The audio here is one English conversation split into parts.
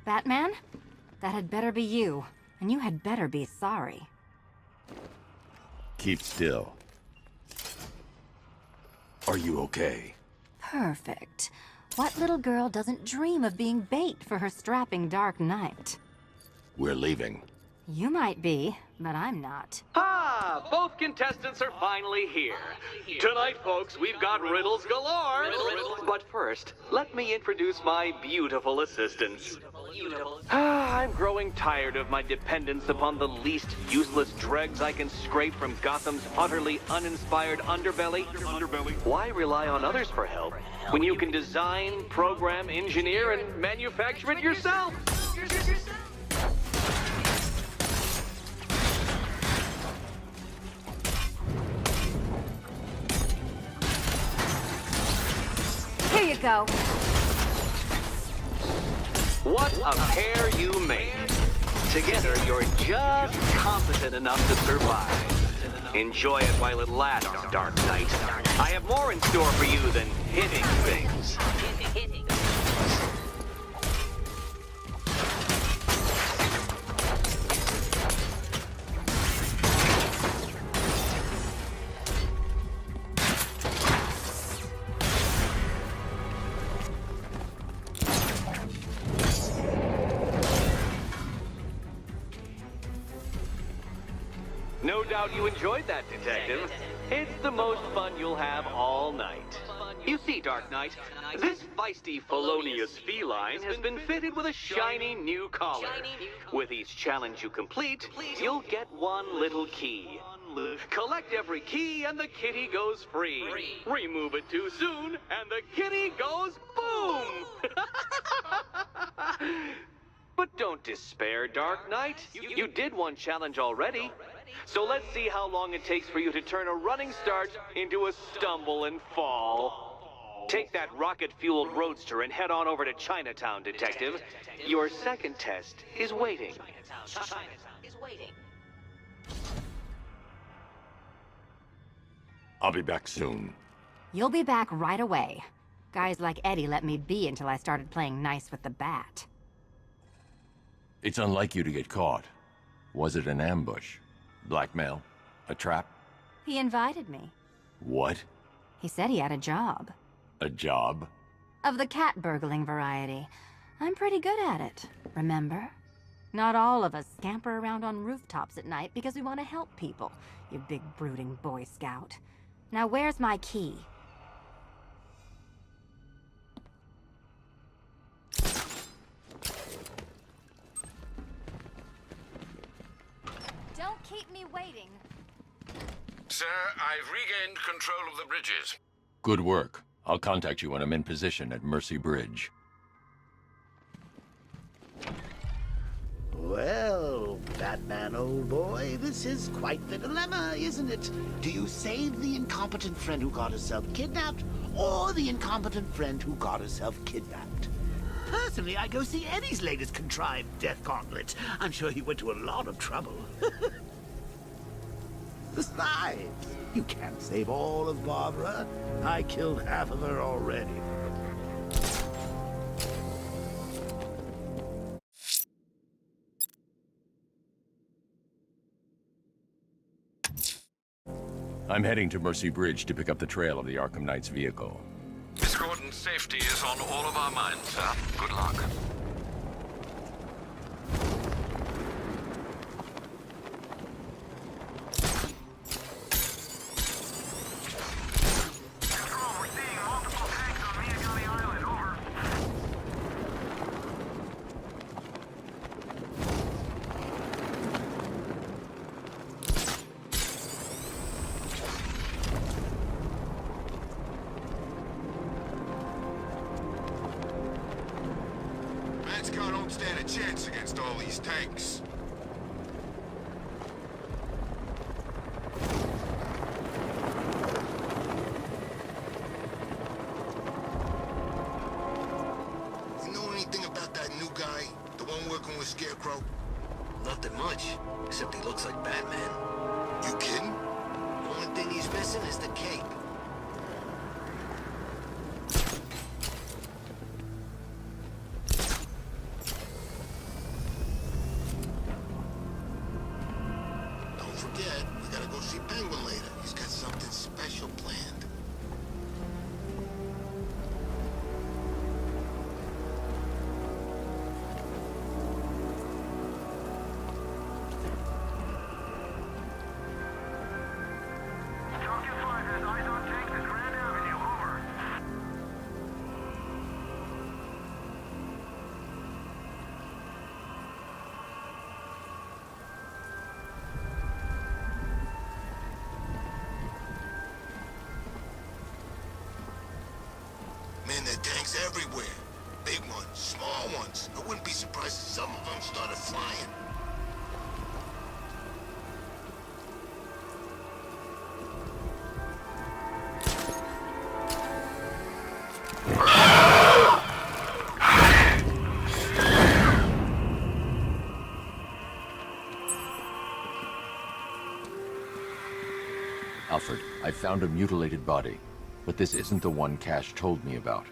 Batman? That had better be you, and you had better be sorry. Keep still. Are you okay? Perfect. What little girl doesn't dream of being bait for her strapping Dark Knight? We're leaving. You might be, but I'm not. Ah, both contestants are finally here. Tonight, folks, we've got riddles galore. But first, let me introduce my beautiful assistants. I'm growing tired of my dependence upon the least useless dregs I can scrape from Gotham's utterly uninspired underbelly. Why rely on others for help when you can design, program, engineer, and manufacture it yourself? Here you go. What a pair you make. Together, you're just competent enough to survive. Enjoy it while it lasts, Dark Knight. I have more in store for you than hitting things. No doubt you enjoyed that, Detective. It's the most fun you'll have all night. You see, Dark Knight, this feisty, felonious feline has been fitted with a shiny new collar. With each challenge you complete, you'll get one little key. Collect every key and the kitty goes free. Remove it too soon and the kitty goes boom! But don't despair, Dark Knight. You did one challenge already. So let's see how long it takes for you to turn a running start into a stumble and fall. Take that rocket-fueled roadster and head on over to Chinatown, Detective. Your second test is waiting. I'll be back soon. You'll be back right away. Guys like Eddie let me be until I started playing nice with the bat. It's unlike you to get caught. Was it an ambush? Blackmail? A trap? He invited me. What? He said he had a job. A job? Of the cat burgling variety. I'm pretty good at it, remember? Not all of us scamper around on rooftops at night because we want to help people, you big brooding Boy Scout. Now where's my key? Don't keep me waiting. Sir, I've regained control of the bridges. Good work. I'll contact you when I'm in position at Mercy Bridge. Well, Batman, old boy, this is quite the dilemma, isn't it? Do you save the incompetent friend who got herself kidnapped, or the incompetent friend who got herself kidnapped? Personally, I go see Eddie's latest contrived death gauntlet. I'm sure he went to a lot of trouble. Besides, you can't save all of Barbara. I killed half of her already. I'm heading to Mercy Bridge to pick up the trail of the Arkham Knight's vehicle. Miss Gordon's safety is on all of our minds, sir. Good luck. Man's don't stand a chance against all these tanks. You know anything about that new guy? The one working with Scarecrow? Nothing much, except he looks like Batman. You kidding? The only thing he's missing is the cape. bodies everywhere. Big ones, small ones. I wouldn't be surprised if some of them started flying. Alfred, I found a mutilated body, but this isn't the one Cash told me about.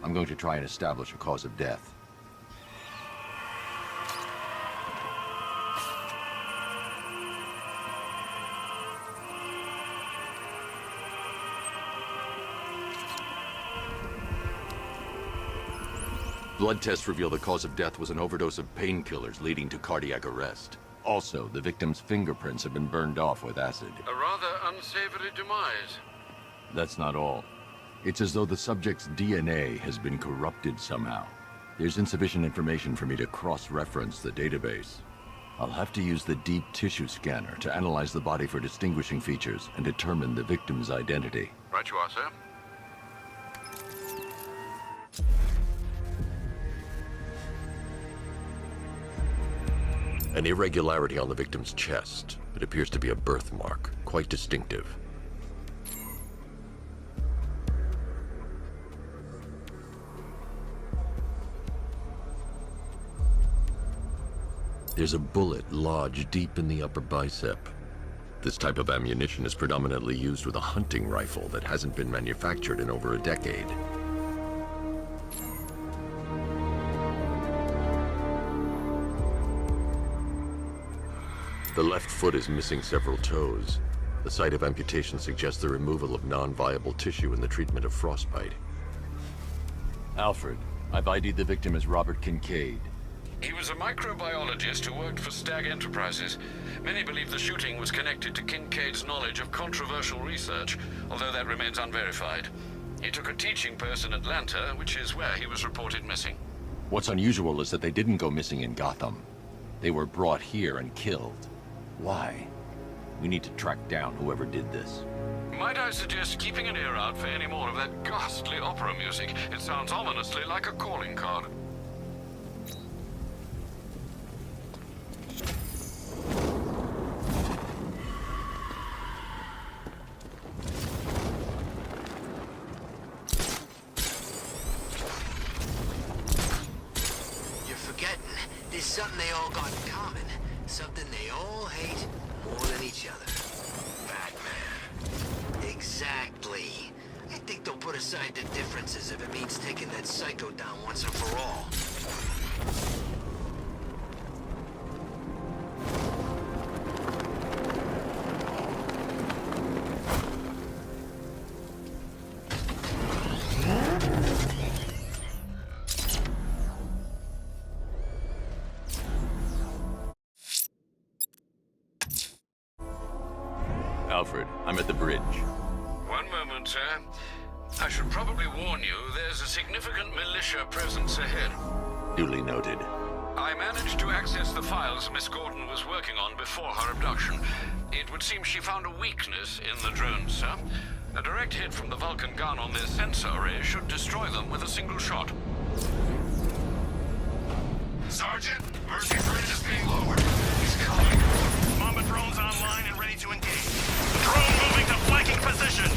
I'm going to try and establish a cause of death. Blood tests reveal the cause of death was an overdose of painkillers leading to cardiac arrest. Also, the victim's fingerprints have been burned off with acid. A rather unsavory demise. That's not all. It's as though the subject's DNA has been corrupted somehow. There's insufficient information for me to cross-reference the database. I'll have to use the deep tissue scanner to analyze the body for distinguishing features and determine the victim's identity. Right you are, sir. An irregularity on the victim's chest. It appears to be a birthmark, quite distinctive. There's a bullet lodged deep in the upper bicep. This type of ammunition is predominantly used with a hunting rifle that hasn't been manufactured in over a decade. The left foot is missing several toes. The site of amputation suggests the removal of non-viable tissue in the treatment of frostbite. Alfred, I've ID'd the victim as Robert Kincaid. He was a microbiologist who worked for Stag Enterprises. Many believe the shooting was connected to Kincaid's knowledge of controversial research, although that remains unverified. He took a teaching post in Atlanta, which is where he was reported missing. What's unusual is that they didn't go missing in Gotham. They were brought here and killed. Why? We need to track down whoever did this. Might I suggest keeping an ear out for any more of that ghastly opera music? It sounds ominously like a calling card. You're forgetting, there's something they all got in common. Something they all hate more than each other. Batman. Exactly. I think they'll put aside the differences if it means taking that psycho down once and for all. Alfred, I'm at the bridge. One moment, sir. I should probably warn you, there's a significant militia presence ahead. Duly noted. I managed to access the files Miss Gordon was working on before her abduction. It would seem she found a weakness in the drones, sir. A direct hit from the Vulcan gun on their sensor array should destroy them with a single shot. Sergeant, Mercy Bridge is being lowered. He's coming. Mamba drones online and ready to engage. Drone moving to flanking position.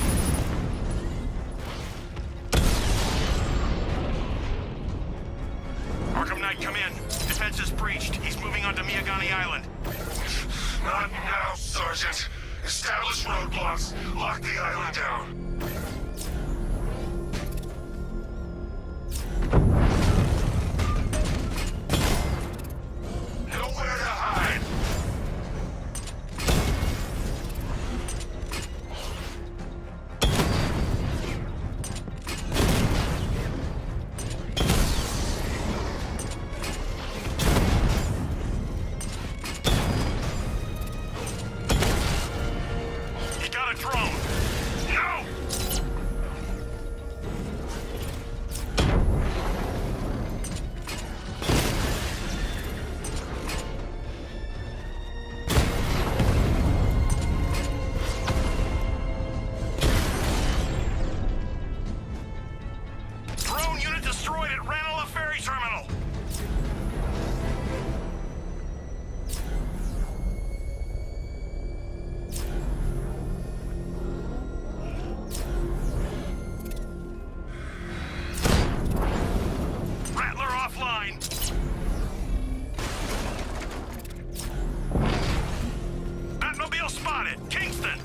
Arkham Knight, come in. Defense is breached. He's moving onto Miyagani Island. Not now, Sergeant. Establish roadblocks. Lock the island down. Nowhere to hide. He got a drone. No! destroyed at Ranelagh Ferry Terminal. Rattler offline. Batmobile spotted. Kingston.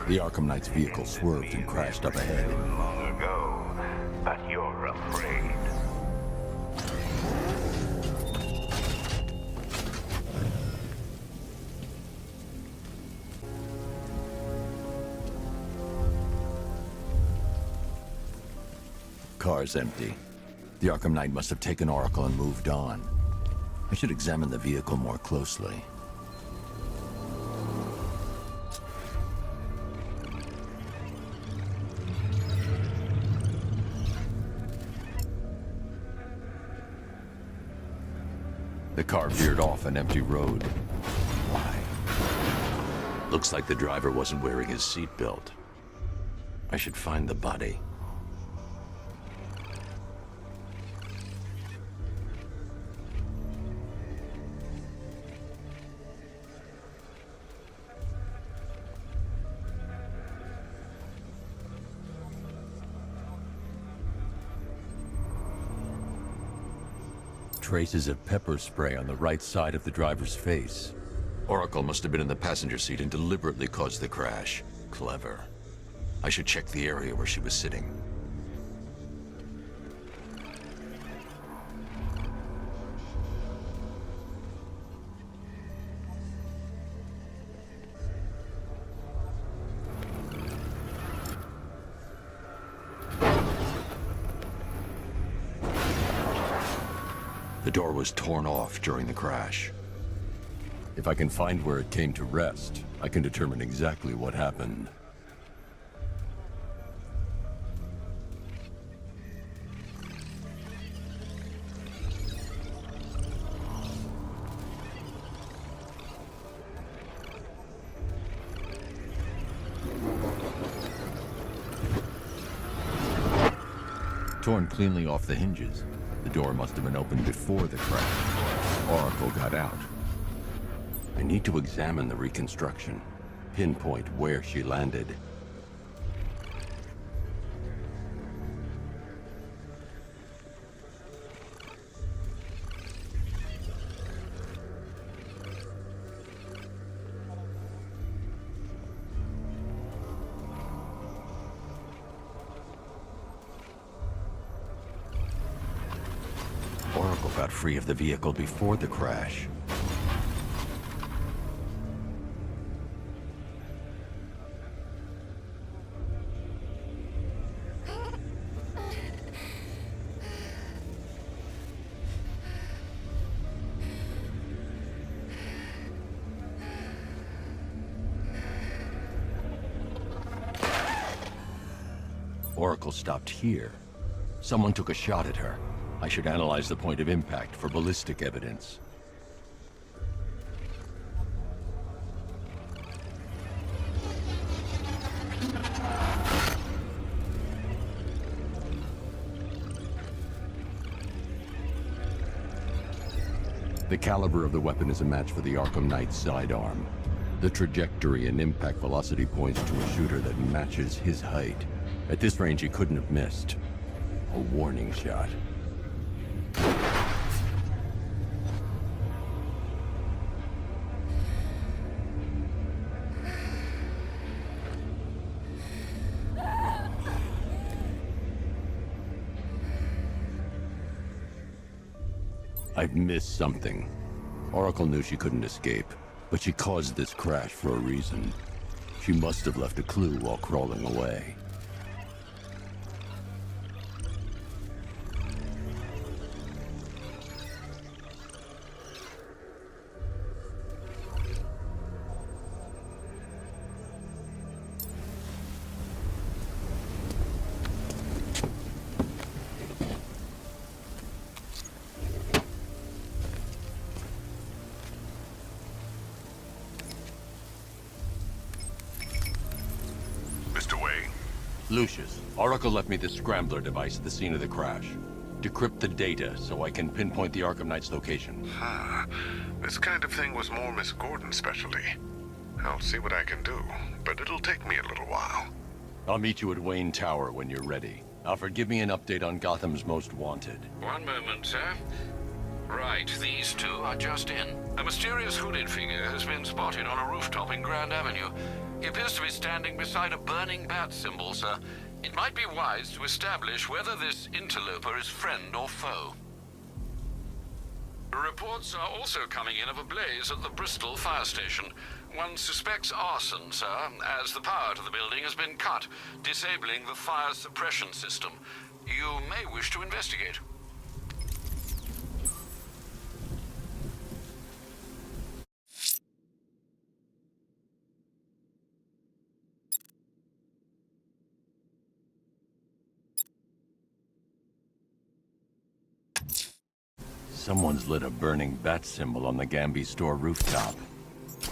The Arkham Knight's vehicle swerved and crashed up ahead. Long ago, but you're afraid. Car's empty. The Arkham Knight must have taken Oracle and moved on. I should examine the vehicle more closely. The car veered off an empty road. Why? Looks like the driver wasn't wearing his seatbelt. I should find the body. Traces of pepper spray on the right side of the driver's face. Oracle must have been in the passenger seat and deliberately caused the crash. Clever. I should check the area where she was sitting. The door was torn off during the crash. If I can find where it came to rest, I can determine exactly what happened. Torn cleanly off the hinges. The door must have been opened before the crash. Oracle got out. I need to examine the reconstruction, pinpoint where she landed. Oracle got free of the vehicle before the crash. Oracle stopped here. Someone took a shot at her. I should analyze the point of impact for ballistic evidence. The caliber of the weapon is a match for the Arkham Knight's sidearm. The trajectory and impact velocity points to a shooter that matches his height. At this range, he couldn't have missed. A warning shot. I've missed something. Oracle knew she couldn't escape, but she caused this crash for a reason. She must have left a clue while crawling away. Lucius, Oracle left me the scrambler device at the scene of the crash. Decrypt the data so I can pinpoint the Arkham Knight's location. This kind of thing was more Miss Gordon's specialty. I'll see what I can do, but it'll take me a little while. I'll meet you at Wayne Tower when you're ready. Alfred, give me an update on Gotham's Most Wanted. One moment, sir. Right, these two are just in. A mysterious hooded figure has been spotted on a rooftop in Grand Avenue. He appears to be standing beside a burning bat symbol, sir. It might be wise to establish whether this interloper is friend or foe. Reports are also coming in of a blaze at the Bristol fire station. One suspects arson, sir, as the power to the building has been cut, disabling the fire suppression system. You may wish to investigate. Someone's lit a burning bat symbol on the Gamby store rooftop.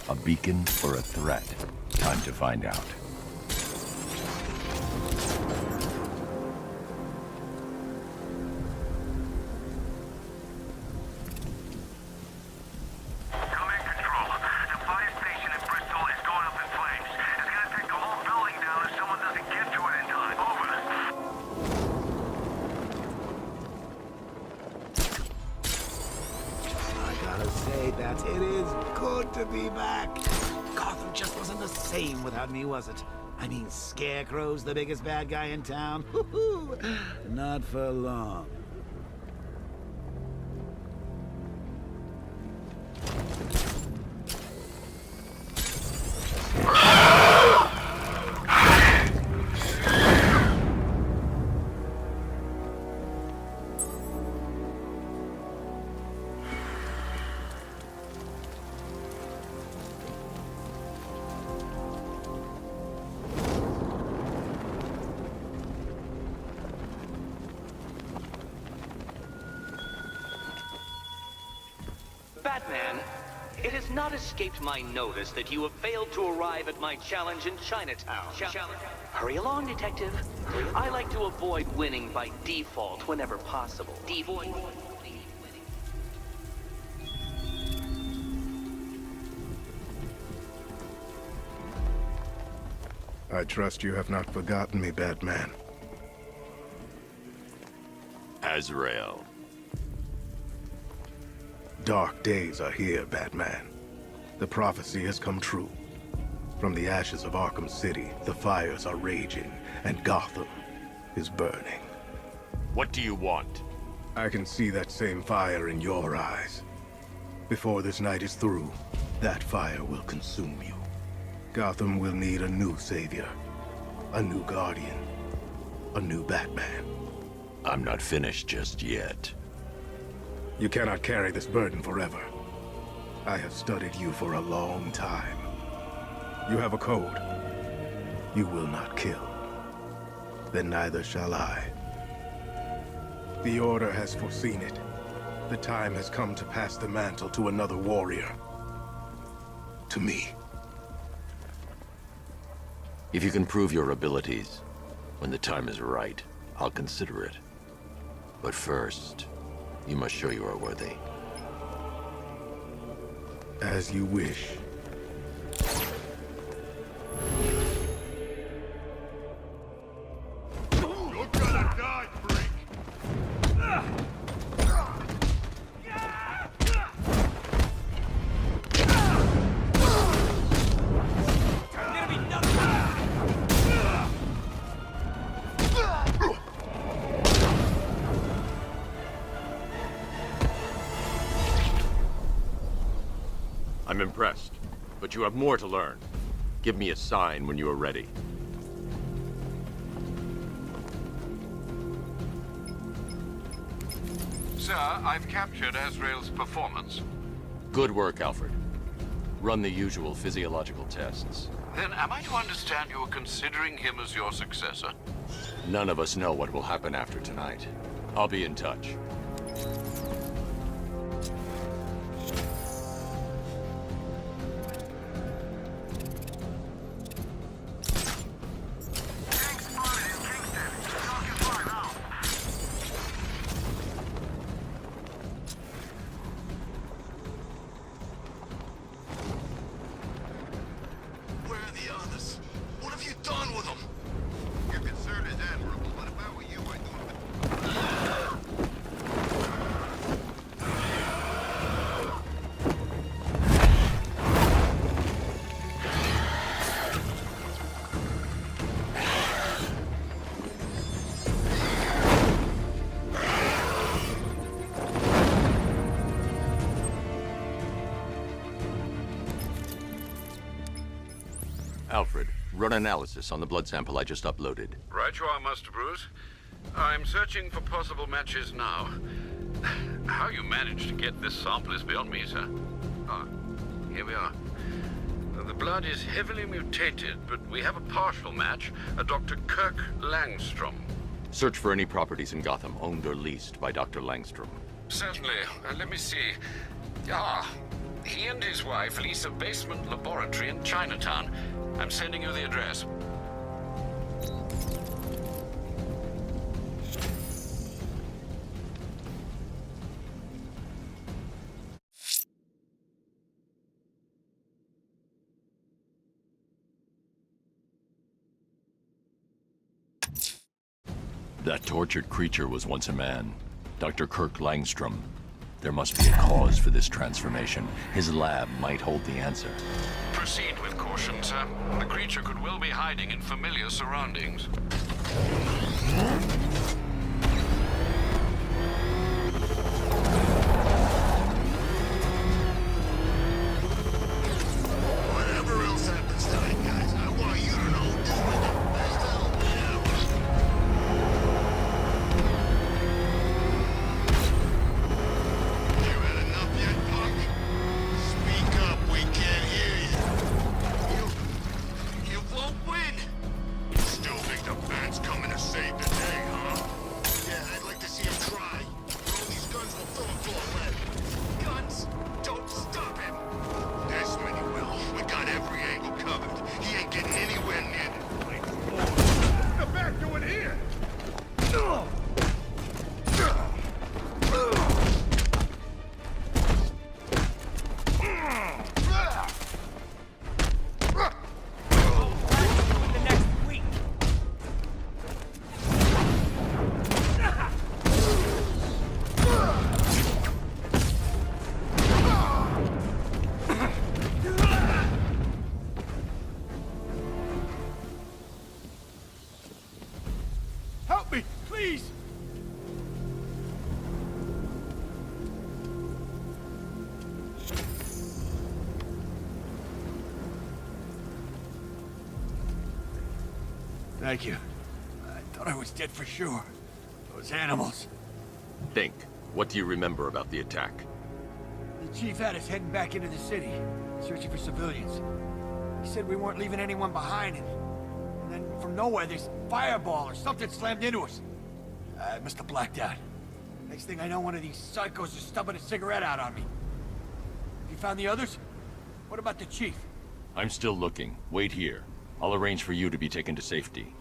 A beacon or a threat? Time to find out. Come in, Control. The fire station in Bristol is going up in flames. It's gonna take the whole building down if someone doesn't get to it in time. Over. I gotta say that it is good to be back. Gotham just wasn't the same without me, was it? I mean, Scarecrow's the biggest bad guy in town. Woo-hoo! Not for long. Batman, it has not escaped my notice that you have failed to arrive at my challenge in Chinatown. Hurry along, Detective. I like to avoid winning by default whenever possible. I trust you have not forgotten me, Batman. Azrael. Dark days are here, Batman. The prophecy has come true. From the ashes of Arkham City, the fires are raging, and Gotham is burning. What do you want? I can see that same fire in your eyes. Before this night is through, that fire will consume you. Gotham will need a new savior, a new guardian, a new Batman. I'm not finished just yet. You cannot carry this burden forever. I have studied you for a long time. You have a code. You will not kill. Then neither shall I. The Order has foreseen it. The time has come to pass the mantle to another warrior. To me. If you can prove your abilities, when the time is right, I'll consider it. But first, you must show you are worthy. As you wish. You're gonna die, freak! I'm impressed, but you have more to learn. Give me a sign when you are ready. Sir, I've captured Azrael's performance. Good work, Alfred. Run the usual physiological tests. Then am I to understand you are considering him as your successor? None of us know what will happen after tonight. I'll be in touch. Alfred, run analysis on the blood sample I just uploaded. Right you are, Master Bruce. I'm searching for possible matches now. How you managed to get this sample is beyond me, sir. Ah, here we are. The blood is heavily mutated, but we have a partial match, a Dr. Kirk Langstrom. Search for any properties in Gotham owned or leased by Dr. Langstrom. Certainly. Let me see. Ah, he and his wife lease a basement laboratory in Chinatown. I'm sending you the address. That tortured creature was once a man. Dr. Kirk Langstrom. There must be a cause for this transformation. His lab might hold the answer. Proceed with caution, sir. The creature could well be hiding in familiar surroundings. Whatever else happens tonight, guys, I want you to know this was the best Halloween ever. You had enough yet, punk? Speak up, we can't hear you. You won't win! Still think the bat's coming to save the day, huh? Yeah, I'd like to see him try. All these guns will fill him full of lead. Guns don't stop him! This many will. We got every angle covered. He ain't getting anywhere near this place. What's the back doing here? Help me, please! Thank you. I thought I was dead for sure. Those animals. Think. What do you remember about the attack? The chief had us heading back into the city, searching for civilians. He said we weren't leaving anyone behind, and then from nowhere, this fireball or something slammed into us. I must have blacked out. Next thing I know, one of these psychos is stubbing a cigarette out on me. Have you found the others? What about the chief? I'm still looking. Wait here. I'll arrange for you to be taken to safety.